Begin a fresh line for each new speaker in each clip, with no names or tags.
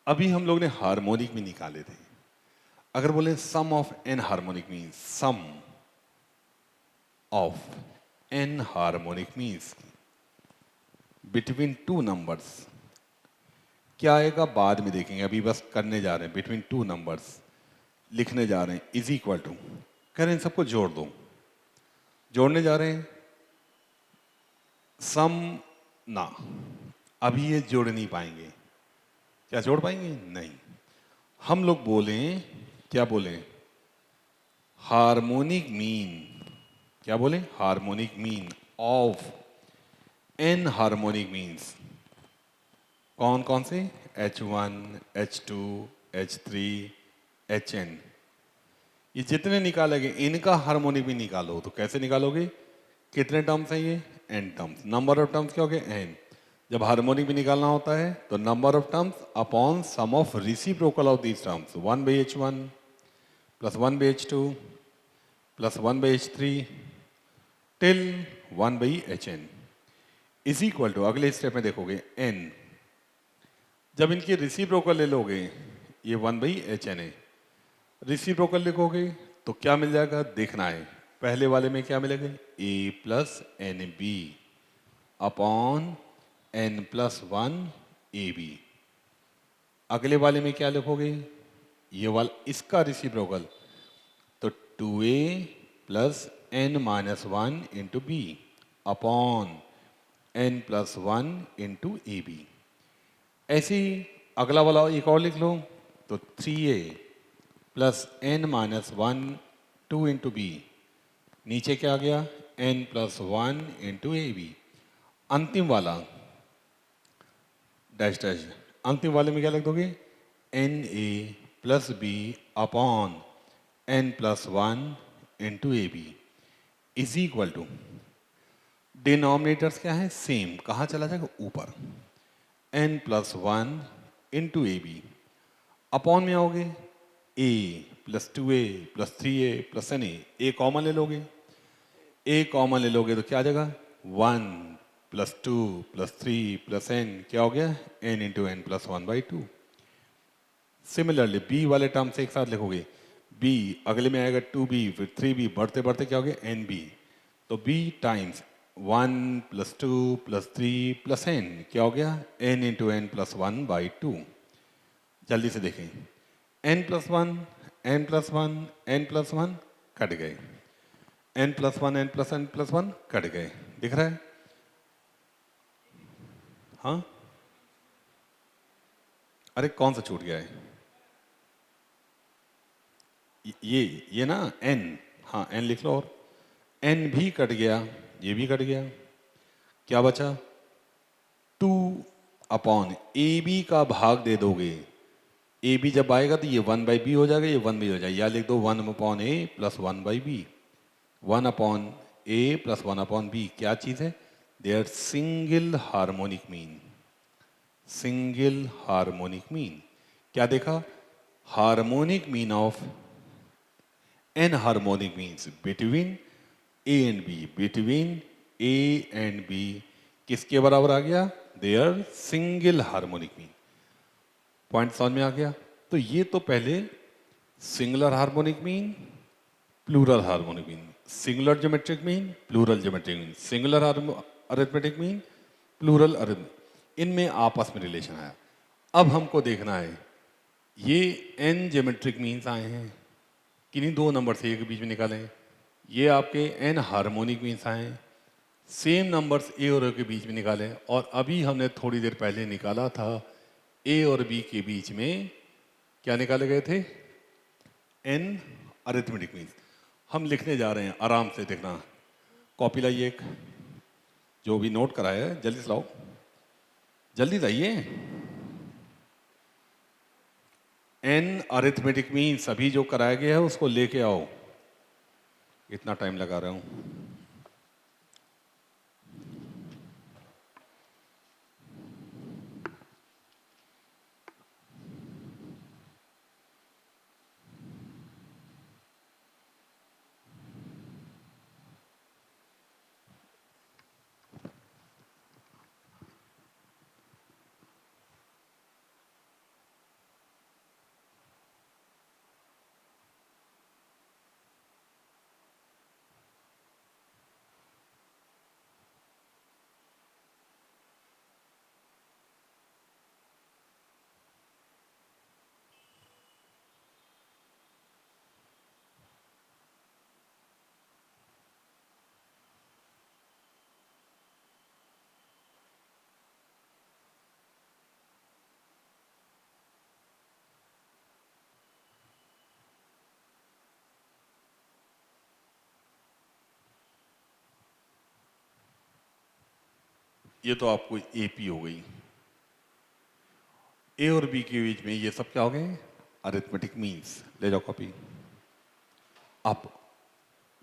अभी हम लोग ने हार्मोनिक में निकाले थे। अगर बोले sum of N harmonic means sum of N harmonic means between two numbers, क्या आएगा बाद में देखेंगे, अभी बस करने जा रहे हैं। बिटवीन टू नंबर्स लिखने जा रहे हैं, इज इक्वल टू, कह रहे हैं इन सबको जोड़ दो, जोड़ने जा रहे हैं। सम ना, अभी ये जोड़ नहीं पाएंगे। क्या जोड़ पाएंगे? नहीं। हम लोग बोले, क्या बोले? Harmonic mean. क्या बोले? Harmonic mean of N harmonic means. कौन कौन से? H1, H2, H3, Hn। ये जितने निकालेंगे इनका हार्मोनिक भी निकालो। तो कैसे निकालोगे? कितने टर्म्स हैं ये? n terms. Number of terms क्या हो गए? n। जब हार्मोनिक भी निकालना होता है तो number of terms upon sum of reciprocal of these terms, 1/h1 plus 1/h2 plus 1/h3 till 1/hn is equal to, अगले स्टेप में देखोगे n, जब इनकी रिसिप्रोकल ले लोगे, ये 1/hn है, रिसिप्रोकल लिखोगे तो क्या मिल जाएगा देखना है। पहले वाले में क्या मिलेगा? a plus n b upon n plus 1 a b. अगले वाले में क्या लिखोगे? ये वाला, इसका रिसिप्रोकल, तो 2a plus n minus 1 into b upon n plus 1 into a b. ऐसे ही अगला वाला एक और लिख लो, तो 3a plus n minus 1 2 into b, नीचे क्या आ गया? n plus 1 into a b. अंतिम वाला डैश डैश, अंतिम वाले में क्या लिख दोगे? N a plus b upon n plus 1 into a b is equal to, denominators क्या है? सेम, कहाँ चला जाएगा? ऊपर। n plus 1 into a b upon में आओगे a plus 2a plus 3a plus n a common ले लोगे, a कॉमन ले लोगे तो क्या आ जाएगा? 1 प्लस 2 प्लस 3 प्लस n, क्या हो गया? n into n plus 1/2। Similarly b वाले टर्म से एक साथ लिखोगे, b अगले में आएगा 2b फिर 3b, बढ़ते बढ़ते क्या हो गया? nb। तो b times 1 plus 2 plus 3 plus n, क्या हो गया? n into n plus 1/2। जल्दी से देखें, n plus 1 n plus 1 n plus 1 cut गए, n plus 1 n plus n plus 1 cut गए। दिख रहा है? हाँ, अरे कौन सा छूट गया है? ये ना n, हाँ n लिख लो, और n भी कट गया, ये भी कट गया, क्या बचा? 2 अपॉन ए बी का भाग दे दोगे, ए बी जब आएगा तो ये 1/b हो जाएगा, ये 1b हो जाएगा, या लिख दो 1 upon a plus 1/b। 1 upon a plus 1 upon b क्या चीज़ है? There single harmonic mean. Single harmonic mean क्या देखा? Harmonic mean of N harmonic means between a and b, between a and b किसके बराबर आ गया? There single harmonic mean. Point समझ में आ गया? तो ये तो पहले singular harmonic mean, plural harmonic mean, singular geometric mean, plural geometric mean, singular arithmetic mean, plural arithmetic, इनमें आपस में रिलेशन आया। अब हमको देखना है ये एन ज्योमेट्रिक मीन्स आए हैं, किन्हीं दो नंबर से एक के बीच में निकालें। ये आपके एन हार्मोनिक मीन्स आए हैं, सेम नंबर्स ए और के बीच में निकालें। और अभी हमने थोड़ी देर पहले निकाला था ए और बी के बीच में क्या निकाले गए थे? N arithmetic means. हम लिखने जा रहे हैं, आराम से देखना। कॉपी लाइए एक, जो भी नोट कराया है जल्दी से लाओ, जल्दी लाइए। एन अरिथमेटिक मीन्स अभी जो कराया गया है उसको लेके आओ, इतना टाइम लगा रहा हूं। ये तो आपको एपी हो गई। ए और बी के बीच में ये सब क्या हो गए? Arithmetic means. ले जाओ कॉपी। अब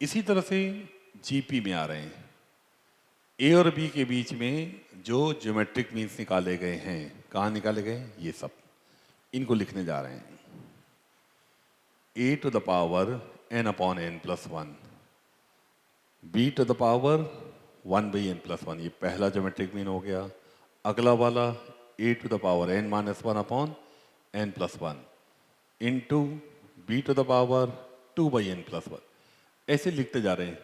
इसी तरह से जीपी में आ रहे हैं। ए और बी के बीच में जो ज्योमेट्रिक मीन्स निकाले गए हैं, कहाँ निकाले गए? ये सब, इनको लिखने जा रहे हैं। A to the power N upon N plus one, B to the power one by N plus one, ये पहला ज्योमेट्रिक मीन हो गया। अगला वाला A to the power N minus one upon N plus one into B to the power two by N plus one, ऐसे लिखते जा रहे हैं।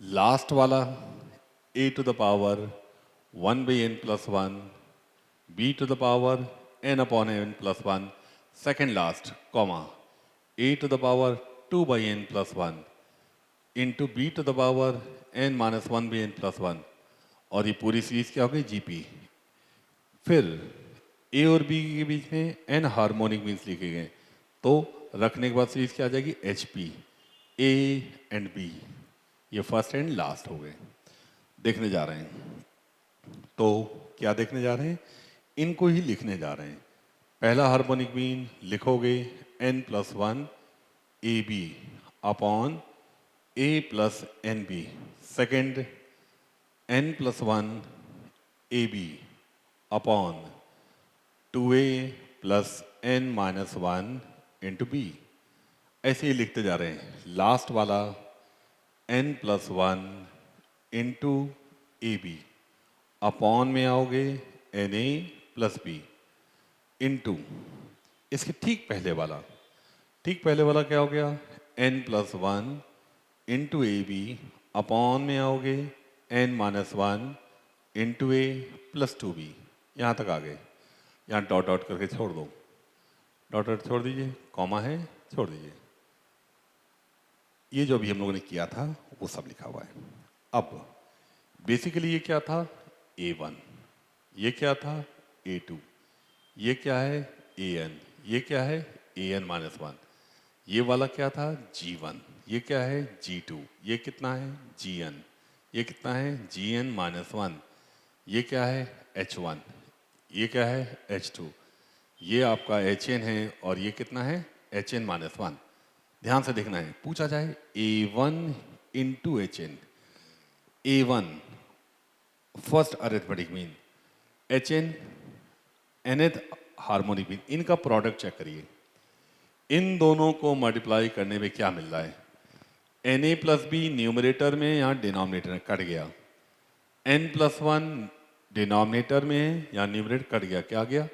लास्ट वाला A to the power one by N plus one, B to the power N upon N plus one, second last comma a to the power two by N plus one into B to the power N minus one by N plus one, और ये पूरी series क्या हो गई? GP. फिर ए और B के बीच में एन हार्मोनिक मीन्स लिखे गए, तो रखने के बाद सीरीज क्या आ जाएगी? H P. A and b, ये फर्स्ट एंड लास्ट हो गए। देखने जा रहे हैं, तो क्या देखने जा रहे हैं? इनको ही लिखने जा रहे हैं। पहला हार्मोनिक मीन लिखोगे n plus one a b upon a plus n b. Second n plus one a b upon two a plus n minus one into b, ऐसे ही लिखते जा रहे हैं। लास्ट वाला n plus one into a b, upon में आओगे n a plus b into, इसके ठीक पहले वाला क्या हो गया? N plus one into a b, upon में आओगे N minus one into A plus to be. यहाँ तक आ गए। यहाँ डॉट डॉट करके छोड़ दो, डॉट डॉट छोड़ दीजिए, कॉमा है छोड़ दीजिए। ये जो भी हम लोगों ने किया था वो सब लिखा हुआ है। अब बेसिकली ये क्या था? A1, ये क्या था? A2, ये क्या है? AN, ये क्या है? AN माइनस वन, ये वाला क्या था? G1, ये क्या है? G2, ये कितना है? GN, ये कितना है? GN माइनस वन, ये क्या है? H1, ये क्या है? H2, ये आपका HN है, और ये कितना है? HN minus one. ध्यान से देखना है, पूछा जाए A1 into HN, A1 first arithmetic mean, HN nth harmonic mean, इनका प्रोडक्ट चेक करिए। इन दोनों को मल्टीप्लाई करने में क्या मिल रहा है? Na प्लस बी न्यूमरेटर में, यहाँ डिनोमिनेटर में कट गया। n प्लस वन डिनोमिनेटर में है, यहाँ न्यूमरेटर कट गया। क्या आ गया?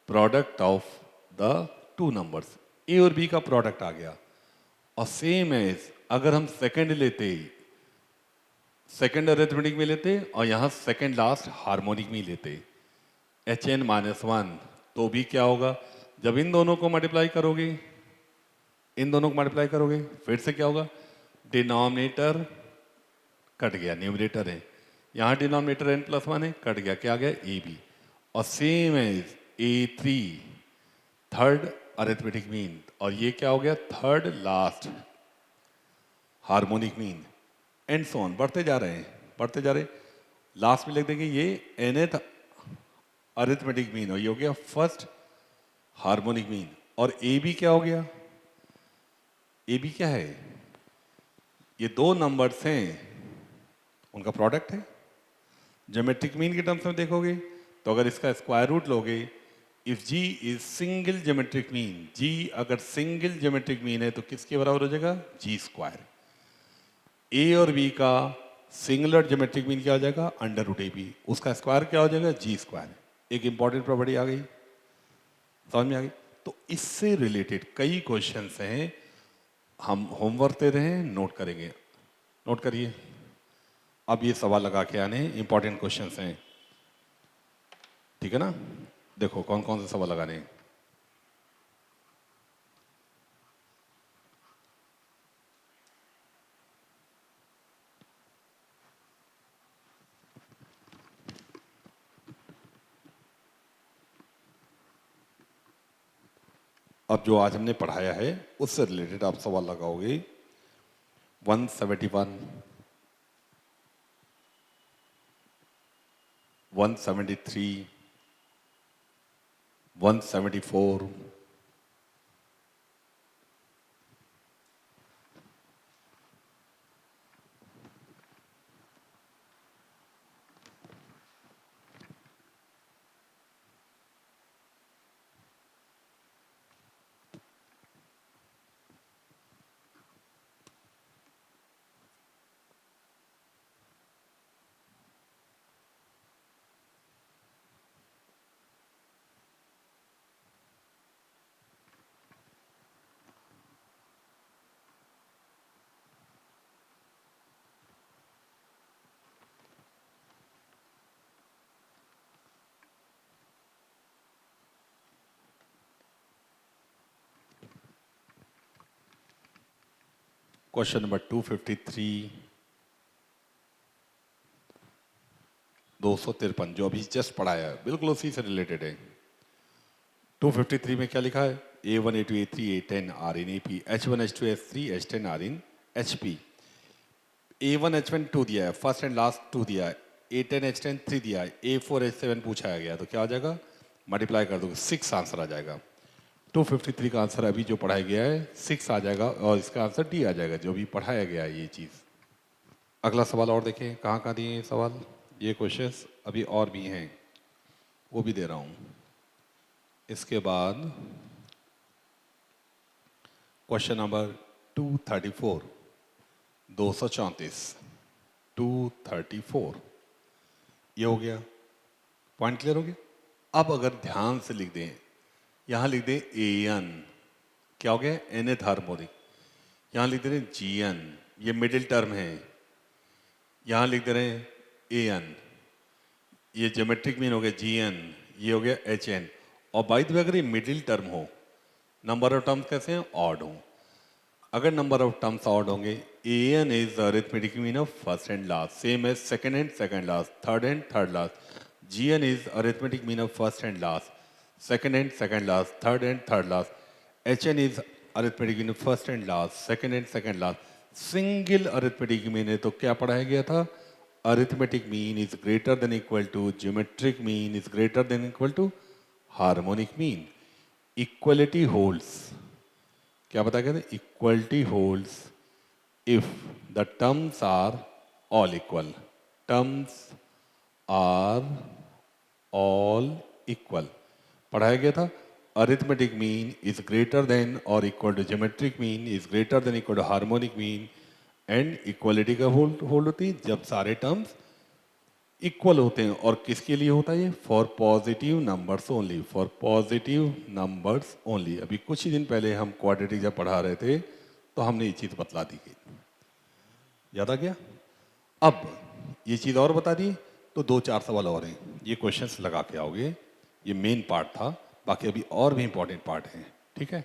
Product of the two numbers, A और बी का प्रोडक्ट आ गया। और सेम एज अगर हम सेकंड लेते, सेकंड अरिथमेटिक में लेते और यहाँ सेकंड लास्ट हार्मोनिक में लेते HN माइनस वन, तो भी क्या होगा? जब इन दोनों को मल्टीप्लाई करोगे, फिर से क्या होगा? डिनोमिनेटर कट गया, न्यूमरेटर है, यहाँ डिनोमिनेटर n प्लस वन है, कट गया, क्या आ गया? AB। और same as A3 third arithmetic mean, और ये क्या हो गया? Third last harmonic mean, and so on, बढ़ते जा रहे हैं। लास्ट में लिख देंगे ये nth अरिथमेटिक मीन, और ये हो गया फर्स्ट हार्मोनिक मीन। और AB क्या हो गया? AB क्या है? ये दो नंबर्स हैं, उनका प्रोडक्ट है। ज्योमेट्रिक मीन के टर्म्स में देखोगे तो अगर इसका स्क्वायर रूट लोगे, if G is single geometric mean, G अगर सिंगल ज्योमेट्रिक मीन है तो किसके बराबर हो जाएगा? G square. A और B का सिंगुलर ज्योमेट्रिक मीन क्या हो जाएगा? अंडर रूट AB, उसका स्क्वायर क्या हो जाएगा? G square. एक इंपॉर्टेंट प्रॉपर्टी आ गई, समझ में आ गई। तो इससे रिलेटेड कई क्वेश्चंस हैं, हम होमवर्क दे रहे हैं, नोट करेंगे, नोट करिए। अब ये सवाल लगा के आने, इंपॉर्टेंट क्वेश्चंस हैं, ठीक है ना? देखो कौन कौन से सवाल लगाने हैं। अब जो आज हमने पढ़ाया है उससे रिलेटेड आप सवाल लगाओगे। 171, 173, 174, क्वेश्चन नंबर 253, 253 जो अभी जस्ट पढ़ाया है बिल्कुल उसी से रिलेटेड है। 253 में क्या लिखा है? A1, A2, A3, A10 are in AP, H1, H2, H3, H10 are in HP। A1, H1 2 दिया है, फर्स्ट एंड लास्ट 2 दिया है, A10, H10 3 दिया है, A4, H7 पूछा गया तो क्या आ जाएगा? मल्टीप्लाई कर दोगे 6 आंसर आ जाएगा। 253 का आंसर अभी जो पढ़ाया गया है 6 आ जाएगा और इसका आंसर डी आ जाएगा जो भी पढ़ाया गया है ये चीज़। अगला सवाल और देखें कहाँ दिए हैं सवाल, ये क्वेश्चंस अभी और भी हैं वो भी दे रहा हूँ। इसके बाद क्वेश्चन नंबर 234, 234, 234 ये हो गया। पॉइंट क्लियर हो गया। अब अगर ध्यान से लिख दें, यहाँ लिख दें एन, क्या हो गया? Nth harmonic. यहाँ लिख दे रहे हैं जी एन, ये मिडिल टर्म है। यहाँ लिख दे रहे हैं ए एन, ये ज्योमेट्रिक मीन हो गया जी एन, ये हो गया एच एन। और बाई द वे अगर ये मिडिल टर्म हो, नंबर ऑफ टर्म्स कैसे हैं? ऑड हो। अगर नंबर ऑफ टर्म्स ऑड होंगे, A N is arithmetic mean of first and last, same as second and second last, third and third last. G N is arithmetic mean of first and last, second and second last, third and third last. HN is arithmetic mean first and last, second and second last. Single arithmetic mean है तो क्या पढ़ाया गया था? Arithmetic mean is greater than equal to geometric mean is greater than equal to harmonic mean. Equality holds. क्या बताया गया था? Equality holds if the terms are all equal. Terms are all equal. पढ़ाया गया था arithmetic mean is greater than और equal to geometric mean is greater than equal to harmonic mean. And equality का hold होती है जब सारे terms equal होते हैं। और किसके लिए होता है ये? For positive numbers only, for positive numbers only. अभी कुछ ही दिन पहले हम क्वाड्रेटिक जब पढ़ा रहे थे तो हमने ये चीज़ बतला दी गई, याद आ गया। अब ये चीज़ और बता दी तो 2-4 सवाल और हैं, ये क्वेश्चंस लगा के आओगे। ये मेन पार्ट था, बाकी अभी और भी इंपॉर्टेंट पार्ट हैं, ठीक है।